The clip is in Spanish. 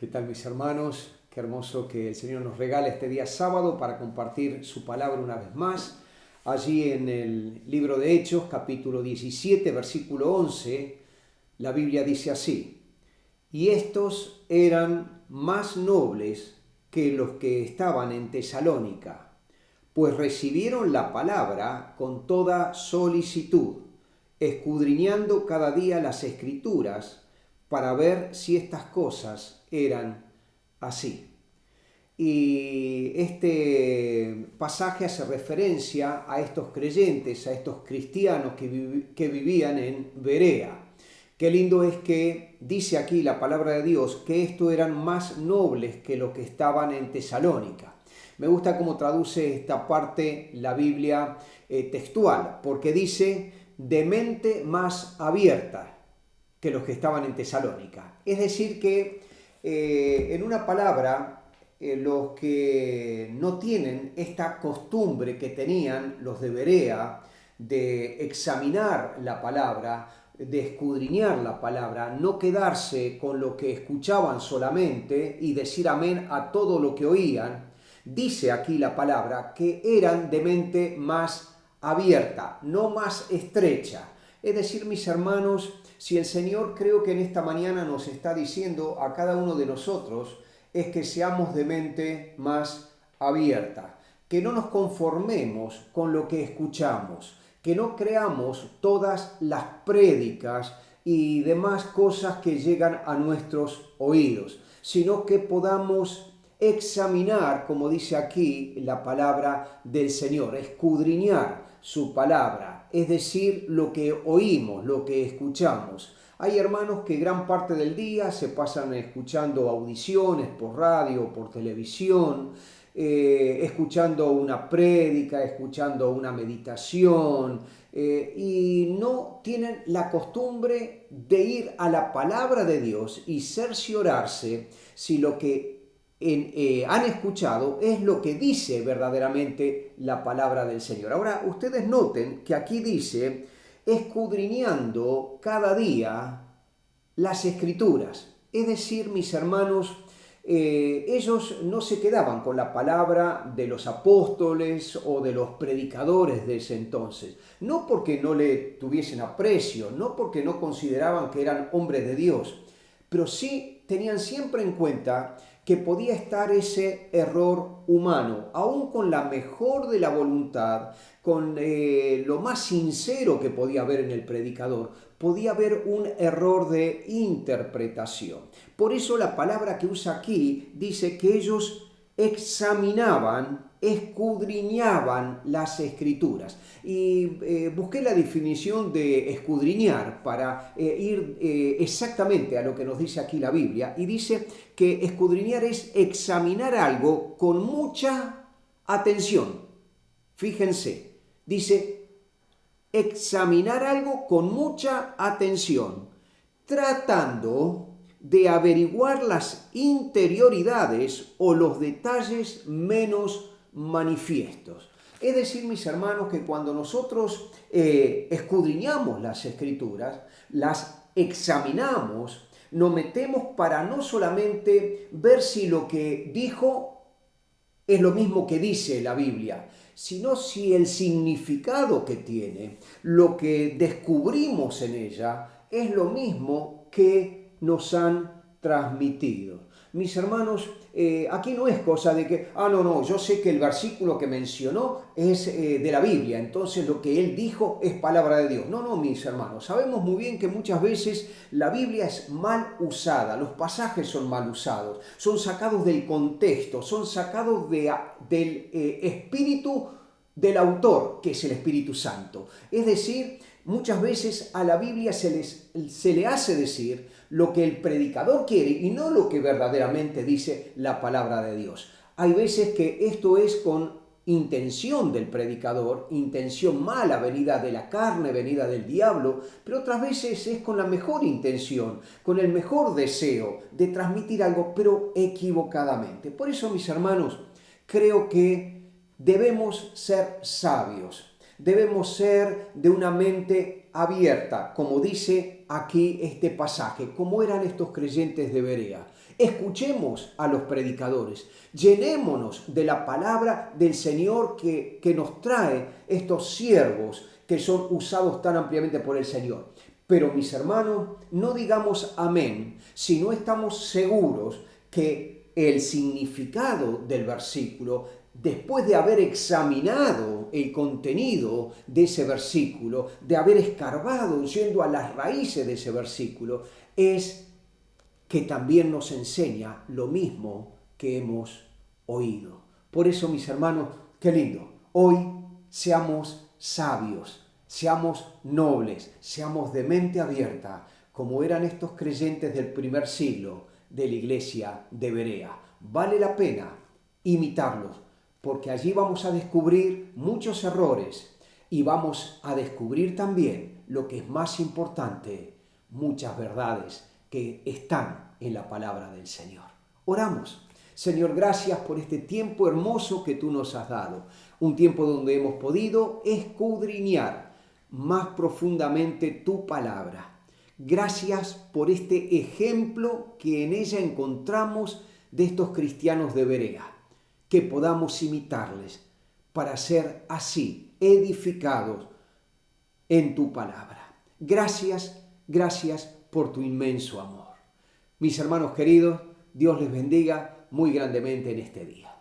¿Qué tal, mis hermanos? Qué hermoso que el Señor nos regale este día sábado para compartir su palabra una vez más. Allí en el libro de Hechos, capítulo 17, versículo 11, la Biblia dice así: y estos eran más nobles que los que estaban en Tesalónica, pues recibieron la palabra con toda solicitud, escudriñando cada día las Escrituras para ver si estas cosas eran así. Y este pasaje hace referencia a estos creyentes, a estos cristianos que vivían en Berea. Qué lindo es que dice aquí la palabra de Dios que estos eran más nobles que los que estaban en Tesalónica. Me gusta cómo traduce esta parte la Biblia textual, porque dice de mente más abierta que los que estaban en Tesalónica. Es decir que en una palabra, los que no tienen esta costumbre que tenían los de Berea de examinar la palabra, de escudriñar la palabra, no quedarse con lo que escuchaban solamente y decir amén a todo lo que oían, dice aquí la palabra que eran de mente más abierta, no más estrecha. Es decir, mis hermanos, si el Señor, creo que en esta mañana nos está diciendo a cada uno de nosotros, es que seamos de mente más abierta, que no nos conformemos con lo que escuchamos, que no creamos todas las prédicas y demás cosas que llegan a nuestros oídos, sino que podamos examinar, como dice aquí la palabra del Señor, escudriñar su palabra, es decir, lo que oímos, lo que escuchamos. Hay hermanos que gran parte del día se pasan escuchando audiciones por radio, por televisión, escuchando una prédica, escuchando una meditación, y no tienen la costumbre de ir a la palabra de Dios y cerciorarse si lo que han escuchado es lo que dice verdaderamente la palabra del Señor. Ahora, ustedes noten que aquí dice, escudriñando cada día las Escrituras. Es decir, mis hermanos, ellos no se quedaban con la palabra de los apóstoles o de los predicadores de ese entonces, no porque no le tuviesen aprecio, no porque no consideraban que eran hombres de Dios, pero sí tenían siempre en cuenta que podía estar ese error humano, aún con la mejor de la voluntad, con lo más sincero que podía haber en el predicador, podía haber un error de interpretación. Por eso la palabra que usa aquí dice que ellos examinaban, escudriñaban las Escrituras. Y busqué la definición de escudriñar para ir exactamente a lo que nos dice aquí la Biblia, y dice que escudriñar es examinar algo con mucha atención. Fíjense, dice examinar algo con mucha atención, tratando de averiguar las interioridades o los detalles menos manifiestos. Es decir, mis hermanos, que cuando nosotros escudriñamos las Escrituras, las examinamos, nos metemos para no solamente ver si lo que dijo es lo mismo que dice la Biblia, sino si el significado que tiene, lo que descubrimos en ella, es lo mismo que nos han transmitido. Mis hermanos, aquí no es cosa de que, no, yo sé que el versículo que mencionó es de la Biblia, entonces lo que él dijo es palabra de Dios. No, mis hermanos, sabemos muy bien que muchas veces la Biblia es mal usada, los pasajes son mal usados, son sacados del contexto, son sacados del espíritu del autor, que es el Espíritu Santo. Es decir, muchas veces a la Biblia se le hace decir lo que el predicador quiere y no lo que verdaderamente dice la palabra de Dios. Hay veces que esto es con intención del predicador, intención mala, venida de la carne, venida del diablo, pero otras veces es con la mejor intención, con el mejor deseo de transmitir algo, pero equivocadamente. Por eso, mis hermanos, creo que debemos ser sabios, debemos ser de una mente abierta, como dice aquí este pasaje, como eran estos creyentes de Berea. Escuchemos a los predicadores, llenémonos de la palabra del Señor que nos trae estos siervos que son usados tan ampliamente por el Señor. Pero mis hermanos, no digamos amén si no estamos seguros que el significado del versículo, después de haber examinado el contenido de ese versículo, de haber escarbado yendo a las raíces de ese versículo, es que también nos enseña lo mismo que hemos oído. Por eso, mis hermanos, qué lindo, hoy seamos sabios, seamos nobles, seamos de mente abierta, como eran estos creyentes del primer siglo de la iglesia de Berea. Vale la pena imitarlos, porque allí vamos a descubrir muchos errores y vamos a descubrir también lo que es más importante, muchas verdades que están en la palabra del Señor. Oramos. Señor, gracias por este tiempo hermoso que tú nos has dado, un tiempo donde hemos podido escudriñar más profundamente tu palabra. Gracias por este ejemplo que en ella encontramos de estos cristianos de Berea, que podamos imitarles para ser así edificados en tu palabra. Gracias, gracias por tu inmenso amor. Mis hermanos queridos, Dios les bendiga muy grandemente en este día.